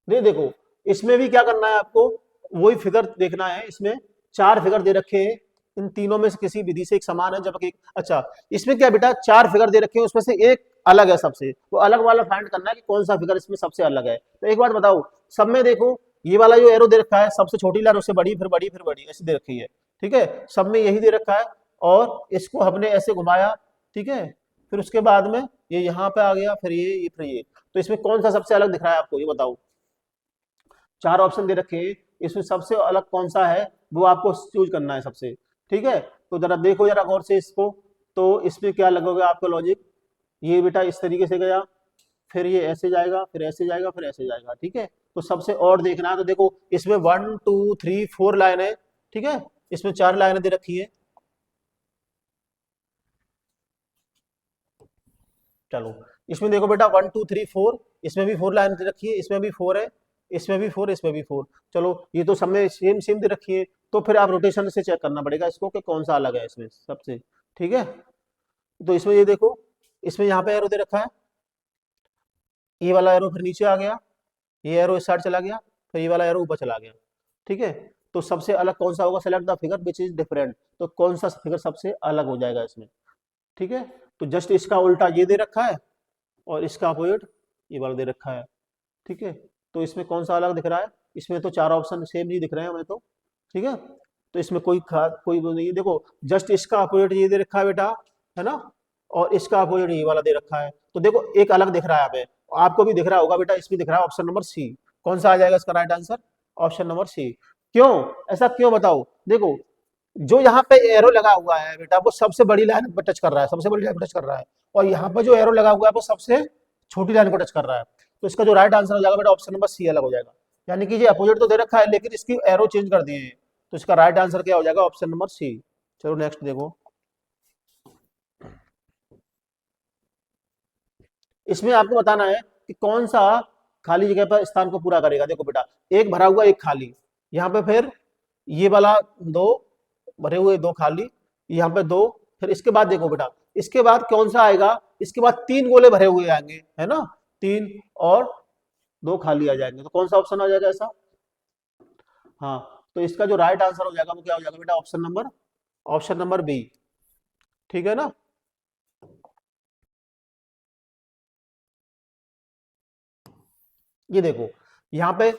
नहीं देखो, इसमें भी क्या करना है आपको, वही फिगर देखना है। इसमें चार फिगर दे रखे हैं, इन तीनों में से किसी विधि से एक समान है, जबकि अच्छा इसमें क्या बेटा, चार फिगर दे रखे हैं, उसमें से एक अलग है सबसे, तो अलग वाला फाइंड करना है कि कौन सा फिगर इसमें सबसे अलग है। तो एक बात बताओ, सब में देखो ये वाला जो एरो दे रखा है, सबसे छोटी लाइन उससे बड़ी, फिर बड़ी, फिर बड़ी, ऐसी दे रखी है। ठीक है, सब में यही दे रखा है, और इसको हमने ऐसे घुमाया। ठीक है, फिर उसके बाद में ये यहाँ पे आ गया, फिर ये फिर ये। तो इसमें कौन सा सबसे अलग दिख रहा है आपको, ये बताओ। चार ऑप्शन दे रखे हैं, इसमें सबसे अलग कौन सा है वो आपको चूज करना है सबसे। ठीक है, तो जरा देखो जरा गौर से इसको, तो इसमें क्या लगोगे आपका लॉजिक, ये बेटा इस तरीके से गया, फिर ये ऐसे जाएगा, फिर ऐसे जाएगा, फिर ऐसे जाएगा। ठीक है, तो सबसे और देखना है, तो देखो इसमें 1 2 3 4 लाइन है। ठीक है, इसमें चार लाइनें दे रखी है। चलो इसमें देखो बेटा 1 2 3 4, इसमें भी 4 लाइन दे रखी है, इसमें भी 4 है, इसमें भी 4, इसमें भी 4। चलो ये तो सब में सेम सेम दे रखी है, तो फिर आप रोटेशन से चेक करना पड़ेगा इसको कि कौन सा अलग है इसमें सबसे। ठीक है, तो इसमें ये देखो, इसमें यहाँ पे एरो दे रखा है, ये वाला एरो फिर नीचे आ गया, ये एरो इस साइड चला गया, फिर ये वाला एरो ऊपर चला गया। ठीक है, तो सबसे अलग कौन सा होगा, select the figure which is different, तो कौन सा फिगर सबसे अलग हो जाएगा इसमें। ठीक है, तो जस्ट इसका उल्टा ये दे रखा है, और इसका अपोजिट ये वाला दे रखा है। ठीक है, तो इसमें कौन सा अलग दिख रहा है, इसमें तो चार ऑप्शन सेम ही दिख रहे हैं हमें तो। ठीक है, तो इसमें कोई वो नहीं है। देखो जस्ट इसका अपोजिट ये दे रखा है बेटा, है ना, और इसका अपोजिट ये वाला दे रखा है, तो देखो एक अलग दिख रहा है हमें, आपको भी दिख रहा होगा बेटा, इसमें दिख रहा है ऑप्शन नंबर सी। कौन सा आ जाएगा इसका right answer, option number C. क्यों, ऐसा क्यों बताओ, देखो जो यहाँ पे एरो लगा हुआ है बेटा वो सबसे बड़ी लाइन पर टच कर रहा है, सबसे बड़ी लाइन पर टच कर रहा है, और यहाँ पे जो एरो लगा हुआ है वो सबसे छोटी लाइन को टच कर रहा है। तो इसका जो राइट आंसर हो जाएगा बेटा ऑप्शन नंबर सी अलग हो जाएगा। यानी कि ये अपोजिट तो दे रखा है, लेकिन इसकी एरो चेंज कर दिए हैं, तो इसका राइट आंसर क्या हो जाएगा, ऑप्शन नंबर सी। चलो नेक्स्ट देखो, इसमें आपको बताना है कि कौन सा खाली जगह पर स्थान को पूरा करेगा। देखो बेटा, एक भरा हुआ एक खाली, यहाँ पे फिर ये वाला दो भरे हुए दो खाली, यहाँ पे दो, फिर इसके बाद देखो बेटा, इसके बाद कौन सा आएगा, इसके बाद तीन गोले भरे हुए आएंगे, है ना, तीन और दो खाली आ जाएंगे, तो कौन सा ऑप्शन आ जाएगा ऐसा। हाँ, तो इसका जो राइट आंसर हो जाएगा वो क्या हो जाएगा बेटा, ऑप्शन नंबर बी। ठीक है ना, ये देखो यहाँ पे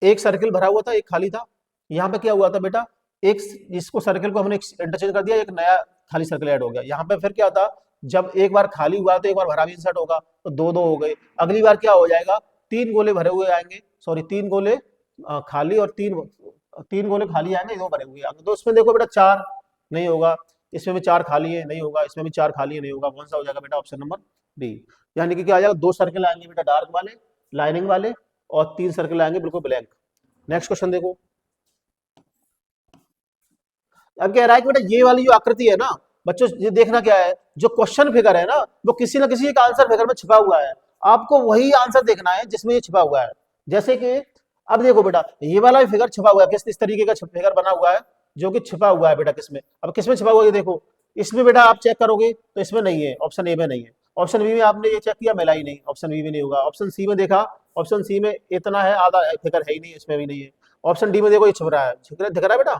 एक सर्किल भरा हुआ था, एक खाली था। यहाँ पे क्या हुआ था बेटा, एक इसको सर्किल को हमने इंटरचेंज कर दिया, एक नया खाली सर्किल ऐड हो गया। यहाँ पे फिर क्या था, जब एक बार खाली हुआ तो एक बार भरा भी इंसर्ट होगा, तो दो दो हो गए। अगली बार क्या हो जाएगा, तीन गोले भरे हुए आएंगे, सॉरी तीन गोले खाली, और तीन तीन गोले खाली आएंगे, दो भरे हुए आएंगे। तो इसमें देखो बेटा चार नहीं होगा, इसमें भी चार खाली है नहीं होगा, इसमें भी चार खाली है नहीं होगा, कौन सा हो जाएगा बेटा, ऑप्शन नंबर डी। यानी कि क्या आ जाएगा, दो सर्किल आएंगे बेटा डार्क वाले लाइनिंग वाले, और तीन सर्किल आएंगे बिल्कुल ब्लैंक। नेक्स्ट क्वेश्चन देखो, अब कह रहा है कि बेटा ये वाली जो आकृति है ना बच्चों, ये देखना क्या है, जो क्वेश्चन फिगर है ना वो किसी ना किसी एक आंसर फिगर में छिपा हुआ है, आपको वही आंसर देखना है जिसमें ये छिपा हुआ है। जैसे कि अब देखो बेटा, ये वाला फिगर छिपा हुआ है, किस तरीके का फिगर बना हुआ है जो कि छिपा हुआ है बेटा किसमें, अब किसमें छिपा हुआ है ये देखो, इसमें बेटा आप चेक करोगे तो इसमें नहीं है, ऑप्शन ए में नहीं है। ऑप्शन बी में आपने ये चेक किया, मिला ही नहीं, ऑप्शन बी में नहीं होगा। ऑप्शन सी में देखा, ऑप्शन सी में इतना है, आधा फिगर है ही नहीं, इसमें भी नहीं है। ऑप्शन डी में देखो ये छिप रहा है, दिख रहा है बेटा,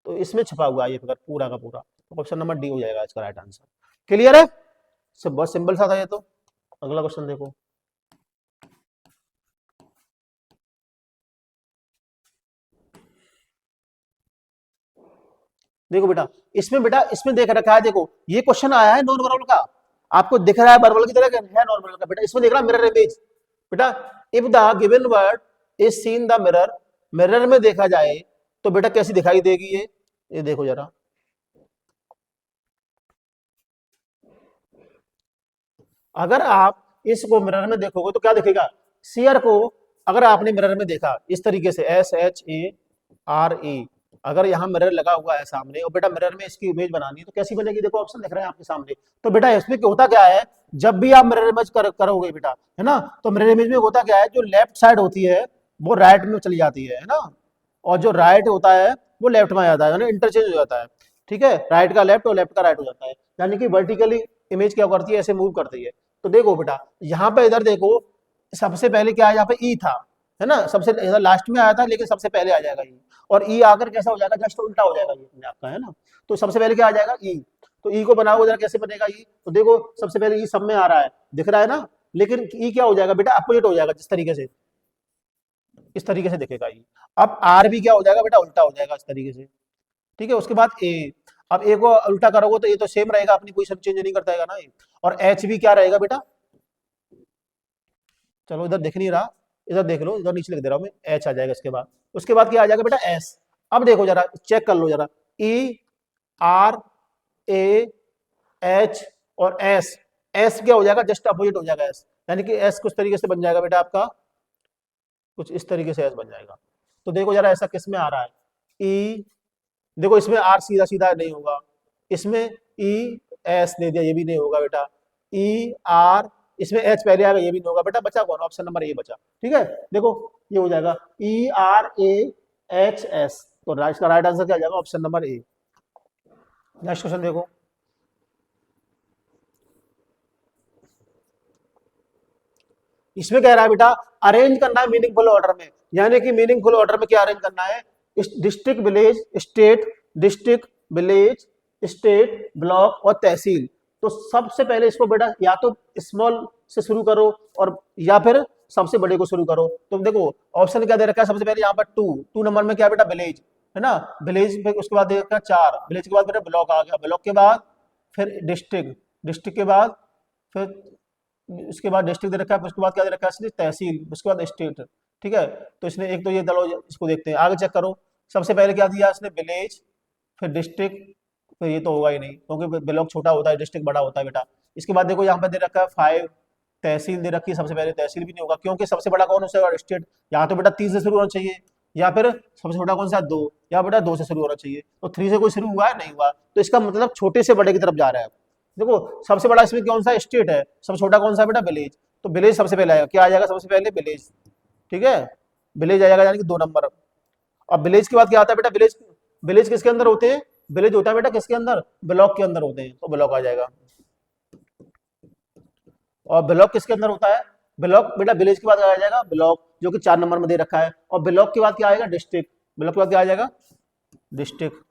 तो इसमें छपा हुआ है ये फिगर पूरा का पूरा, तो ऑप्शन नंबर डी हो जाएगा इसका राइट आंसर। क्लियर है, सब बहुत सिंपल सा था ये तो। अगला क्वेश्चन देखो, देखो बेटा इसमें देख रखा है, देखो ये क्वेश्चन आया है नॉन वर्बल का, आपको दिख रहा है वर्बल की तरह है नॉन वर्बल का बेटा, इसमें देख रहा है मिरर इमेज बेटा, if the given word is seen the mirror, mirror में देखा जाए तो बेटा कैसी दिखाई देगी ये देखो जरा, अगर आप इसको मिरर में देखोगे तो क्या दिखेगा, सीयर को अगर आपने मिरर में देखा इस तरीके से, SHARE, अगर यहाँ मिरर लगा हुआ है सामने और बेटा मिरर में इसकी इमेज बनानी है तो कैसी बनेगी, देखो ऑप्शन दिख रहे हैं आपके सामने। तो बेटा इसमें होता क्या है, जब भी आप मिरर इमेज करोगे बेटा, है ना, तो मिरर इमेज में होता क्या है, जो लेफ्ट साइड होती है वो राइट में चली जाती है ना, और जो राइट होता है वो लेफ्ट में आ जाता है, यानी इंटरचेंज हो जाता है। ठीक है, राइट का लेफ्ट और लेफ्ट का राइट हो जाता है, यानी कि वर्टिकली इमेज क्या करती है, ऐसे मूव करती है। तो देखो बेटा यहाँ पे इधर देखो, सबसे पहले क्या है, यहाँ पे ई था, है ना, सबसे इधर लास्ट में आया था लेकिन सबसे पहले आ जाएगा ई, और ई आकर कैसा हो जाएगा, जस्ट उल्टा हो जाएगा ये अपने आपका, है ना। तो सबसे पहले क्या आ जाएगा, ई। तो ई को बनाओ जरा, कैसे बनेगा ई, तो देखो सबसे पहले ई सब में आ रहा है, दिख रहा है ना, लेकिन ई क्या हो जाएगा बेटा, अपोजिट हो जाएगा, जिस तरीके से, इस तरीके से दिखेगा ई। अब आर भी क्या हो जाएगा बेटा, उल्टा हो जाएगा इस तरीके से। ठीक है, उसके बाद ए। अब ए को उल्टा करोगे तो ये तो सेम रहेगा, अपनी पोजीशन चेंज नहीं करता है ना ये। और एच भी क्या रहेगा बेटा, चलो इधर दिख नहीं रहा, इधर देख लो, इधर नीचे लिख दे रहा हूं मैं, एच आ जाएगा इसके बाद। उसके बाद क्या आ जाएगा बेटा, एस। अब देखो जरा, चेक कर लो जरा, ई, आर, ए, एच और एस। एस क्या हो जाएगा, जस्ट अपोजिट हो जाएगा एस, यानी कि एस कुछ तरीके से बन जाएगा बेटा आपका, कुछ इस तरीके से एस बन जाएगा। तो देखो जरा ऐसा किस में आ रहा है, ई, देखो इसमें आर सीधा सीधा नहीं होगा, इसमें ई एस दे दिया, ये भी नहीं होगा बेटा, ई आर, इसमें एच पहले आएगा, ये भी नहीं होगा बेटा, बचा कौन, ऑप्शन नंबर ए बचा। ठीक है, देखो ये हो जाएगा E R A H S, तो इसका राइट आंसर क्या आ जाएगा, ऑप्शन नंबर ए। नेक्स्ट क्वेश्चन देखो, इसमें कह रहा है बेटा अरेंज करना है मीनिंगफुल ऑर्डर में, यानी कि मीनिंगफुल ऑर्डर में क्या अरेंज करना है, district village state, district village state block और तहसील। तो सबसे पहले इसको बेटा या तो स्मॉल से शुरू करो और या फिर सबसे बड़े को शुरू करो। तो देखो ऑप्शन क्या दे रखा है, सबसे पहले यहाँ पर टू नंबर में क्या है बेटा, विलेज, है ना, विलेज, उसके बाद दे रखा है 4, विलेज के बाद बेटा ब्लॉक आ गया, ब्लॉक के बाद फिर डिस्ट्रिक्ट, डिस्ट्रिक्ट के बाद फिर उसके बाद डिस्ट्रिक्ट दे रखा है, उसके बाद क्या दे रखा है इसने, तहसील, उसके बाद स्टेट। ठीक है, तो इसने एक तो ये दलो, इसको देखते हैं, आगे चेक करो। सबसे पहले क्या दिया इसने, विलेज, फिर डिस्ट्रिक्ट, फिर ये तो होगा ही नहीं क्योंकि ब्लॉक छोटा होता है, डिस्ट्रिक्ट बड़ा होता है बेटा। इसके बाद देखो यहाँ पे दे रखा है 5, तहसील दे रखी है, सबसे पहले तहसील भी नहीं होगा क्योंकि सबसे बड़ा कौन सा स्टेट, यहाँ तो बेटा 3 से शुरू होना चाहिए, या फिर सबसे छोटा कौन सा 2, या बेटा 2 से शुरू होना चाहिए, तो 3 से कोई शुरू हुआ है नहीं हुआ, तो इसका मतलब छोटे से बड़े की तरफ जा रहा है। देखो सबसे बड़ा इसमें कौन सा स्टेट है, सबसे छोटा कौन सा बेटा, विलेज, तो विलेज सबसे पहले आएगा, क्या आ जाएगा सबसे पहले, विलेज। ठीक है, विलेज आ जाएगा, यानी कि 2 नंबर। अब विलेज के बाद क्या आता है बेटा, विलेज, विलेज किसके अंदर होते हैं, विलेज होता है बेटा किसके अंदर, ब्लॉक के अंदर होते हैं, तो ब्लॉक आ जाएगा। और ब्लॉक किसके अंदर होता है, ब्लॉक बेटा विलेज के बाद आ जाएगा ब्लॉक, जो कि 4 नंबर में दे रखा है, और ब्लॉक के बाद क्या आएगा, डिस्ट्रिक्ट, ब्लॉक के बाद क्या आ जाएगा, डिस्ट्रिक्ट,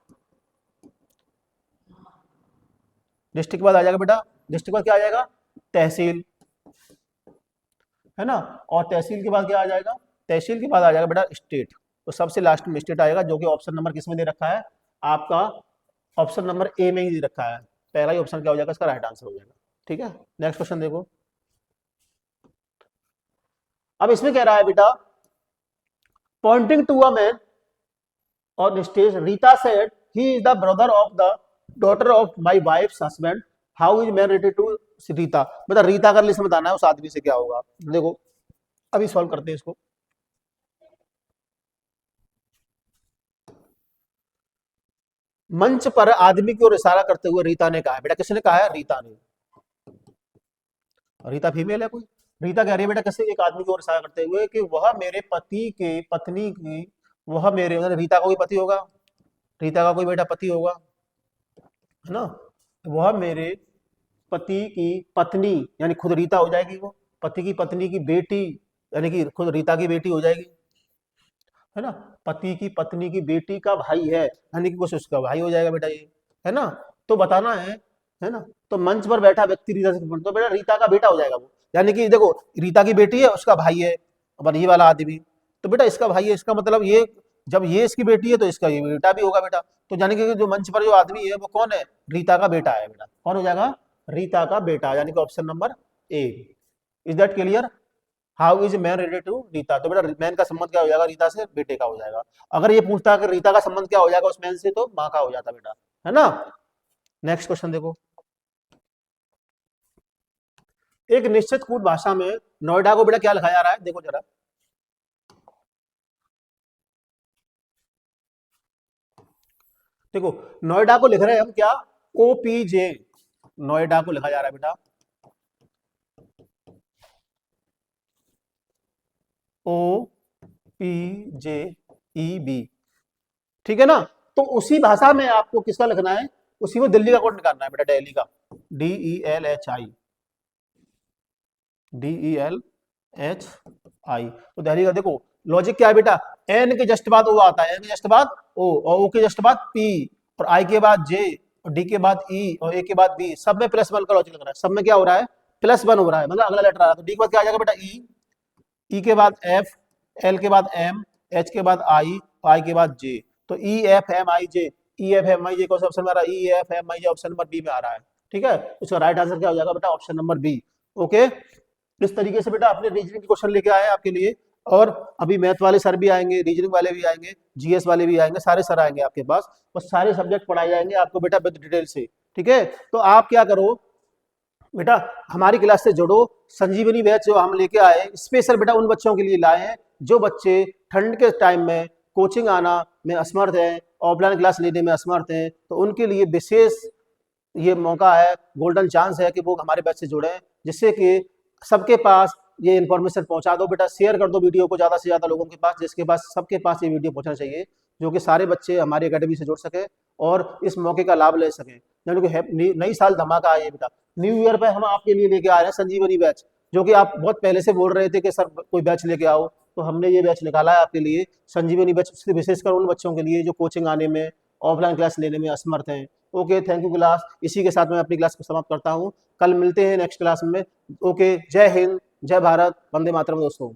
डिस्ट्रिक्ट के बाद आ जाएगा बेटा, डिस्ट्रिक्ट के बाद क्या आ जाएगा, तहसील, है ना, और तहसील के बाद क्या आ जाएगा, तहसील के बाद आ जाएगा बेटा स्टेट। तो सबसे लास्ट में स्टेट आएगा, जो कि ऑप्शन नंबर किस में दे रखा है आपका, ऑप्शन नंबर ए में ही दे रखा है, पहला ही ऑप्शन क्या हो जाएगा, इसका राइट आंसर हो जाएगा। ठीक है, नेक्स्ट क्वेश्चन देखो। अब इसमें कह रहा है बेटा, pointing to a man on stage, Rita said, "He is the brother of the daughter of my wife's husband. How is man related to Rita?" मतलब रीता का लिस्ट बताना है, उस आदमी से क्या होगा। देखो अभी सॉल्व करते हैं इसको। मंच पर आदमी की ओर इशारा करते हुए रीता ने कहा, बेटा किसने कहा है, रीता ने। रीता फीमेल है कोई, रीता कह रही है बेटा किसी एक आदमी की ओर इशारा करते हुए कि वह मेरे पति के पत्नी की, वह मेरे, मतलब रीता का कोई पति होगा, रीता का कोई बेटा पति होगा, है ना, वह मेरे पति की पत्नी, यानी खुद रीता हो जाएगी, वो पति की पत्नी की बेटी, यानी कि खुद रीता की बेटी हो जाएगी, है ना, पति की पत्नी की बेटी का भाई है, यानी कि कुछ उसका भाई हो जाएगा बेटा ये, है ना। तो बताना है ना, तो मंच पर बैठा व्यक्ति रीता से, तो बेटा रीता का बेटा हो जाएगा वो, यानी कि देखो रीता की बेटी है, उसका भाई है, और ये वाला आदमी, तो बेटा इसका भाई है, इसका मतलब ये, जब ये इसकी बेटी है तो इसका ये बेटा भी होगा बेटा। तो यानी कि जो मंच पर जो आदमी है वो कौन है, रीता का बेटा है बेटा, कौन हो जाएगा, रीता का बेटा, यानी कि option number A. Is that clear, how is man related to Rita, तो बेटा मैन का संबंध क्या हो जाएगा, रीता से बेटे का हो जाएगा। अगर ये पूछता है कि रीता का संबंध क्या हो जाएगा उस मैन से, तो माँ का हो जाता बेटा, है ना। नेक्स्ट क्वेश्चन देखो, एक निश्चित कूट भाषा में नोएडा को बेटा क्या लिखा जा रहा है, देखो जरा, देखो नोएडा को लिख रहे हैं हम क्या, ओपीजे, नोएडा को लिखा जा रहा है बेटा ओ पी जे ई बी, ठीक है ना। तो उसी भाषा में आपको किसका लिखना है, उसी में दिल्ली का कोड निकालना है बेटा, दिल्ली का, DELHI। तो दिल्ली का देखो लॉजिक क्या है बेटा, एन के जस्ट बाद ओ आता है, एन के जस्ट बाद ओ, और ओ के जस्ट बाद पी, और आई के बाद जे, और डी के बाद ई, और ए के बाद बी, सब में +1 का लॉजिक लग रहा है, सब में क्या हो रहा है, +1 हो रहा है, मतलब अगला लेटर आ रहा है। तो डी के बाद क्या आ जाएगा बेटा, ई के बाद एफ, एल के बाद एम, एच के बाद आई, आई के बाद जे। तो ई एफ एम आई जे, ई एफ एम आई जे कौन सा ऑप्शन में आ रहा है, ई एफ एम आई जे ऑप्शन नंबर बी में आ रहा है, ठीक है। उसका राइट आंसर क्या हो जाएगा बेटा, ऑप्शन नंबर बी। ओके, इस तरीके से बेटा अपने रीजनिंग के क्वेश्चन लेके आए आपके लिए, और अभी मैथ वाले सर भी आएंगे, रीजनिंग वाले भी आएंगे, जीएस वाले भी आएंगे, सारे सर आएंगे आपके पास, और सारे सब्जेक्ट पढ़ाए जाएंगे आपको बेटा विद डिटेल से, ठीक है। तो आप क्या करो बेटा, हमारी क्लास से जुड़ो, संजीवनी बैच जो हम लेके आए स्पेशल बेटा उन बच्चों के लिए लाए हैं जो बच्चे ठंड के टाइम में कोचिंग आना में असमर्थ हैं, ऑफलाइन क्लास लेने में असमर्थ हैं, तो उनके लिए विशेष ये मौका है, गोल्डन चांस है कि वो हमारे बैच से जुड़े, जिससे कि सबके पास ये इन्फॉर्मेशन पहुंचा दो बेटा, शेयर कर दो वीडियो को ज़्यादा से ज़्यादा लोगों के पास, जिसके पास सबके पास ये वीडियो पहुंचना चाहिए, जो कि सारे बच्चे हमारी एकेडमी से जुड़ सके और इस मौके का लाभ ले सकें। यानी कि नई साल धमाका है ये बेटा, न्यू ईयर पे हम आपके लिए लेके आ रहे हैं संजीवनी बैच, जो कि आप बहुत पहले से बोल रहे थे कि सर कोई बैच लेके आओ, तो हमने ये बैच निकाला है आपके लिए, संजीवनी बैच, विशेषकर उन बच्चों के लिए जो कोचिंग आने में, ऑफलाइन क्लास लेने में असमर्थ हैं। ओके, थैंक यू क्लास, इसी के साथ मैं अपनी क्लास को समाप्त करता हूँ, कल मिलते हैं नेक्स्ट क्लास में। ओके, जय हिंद, जय भारत, वंदे मातरम दोस्तों।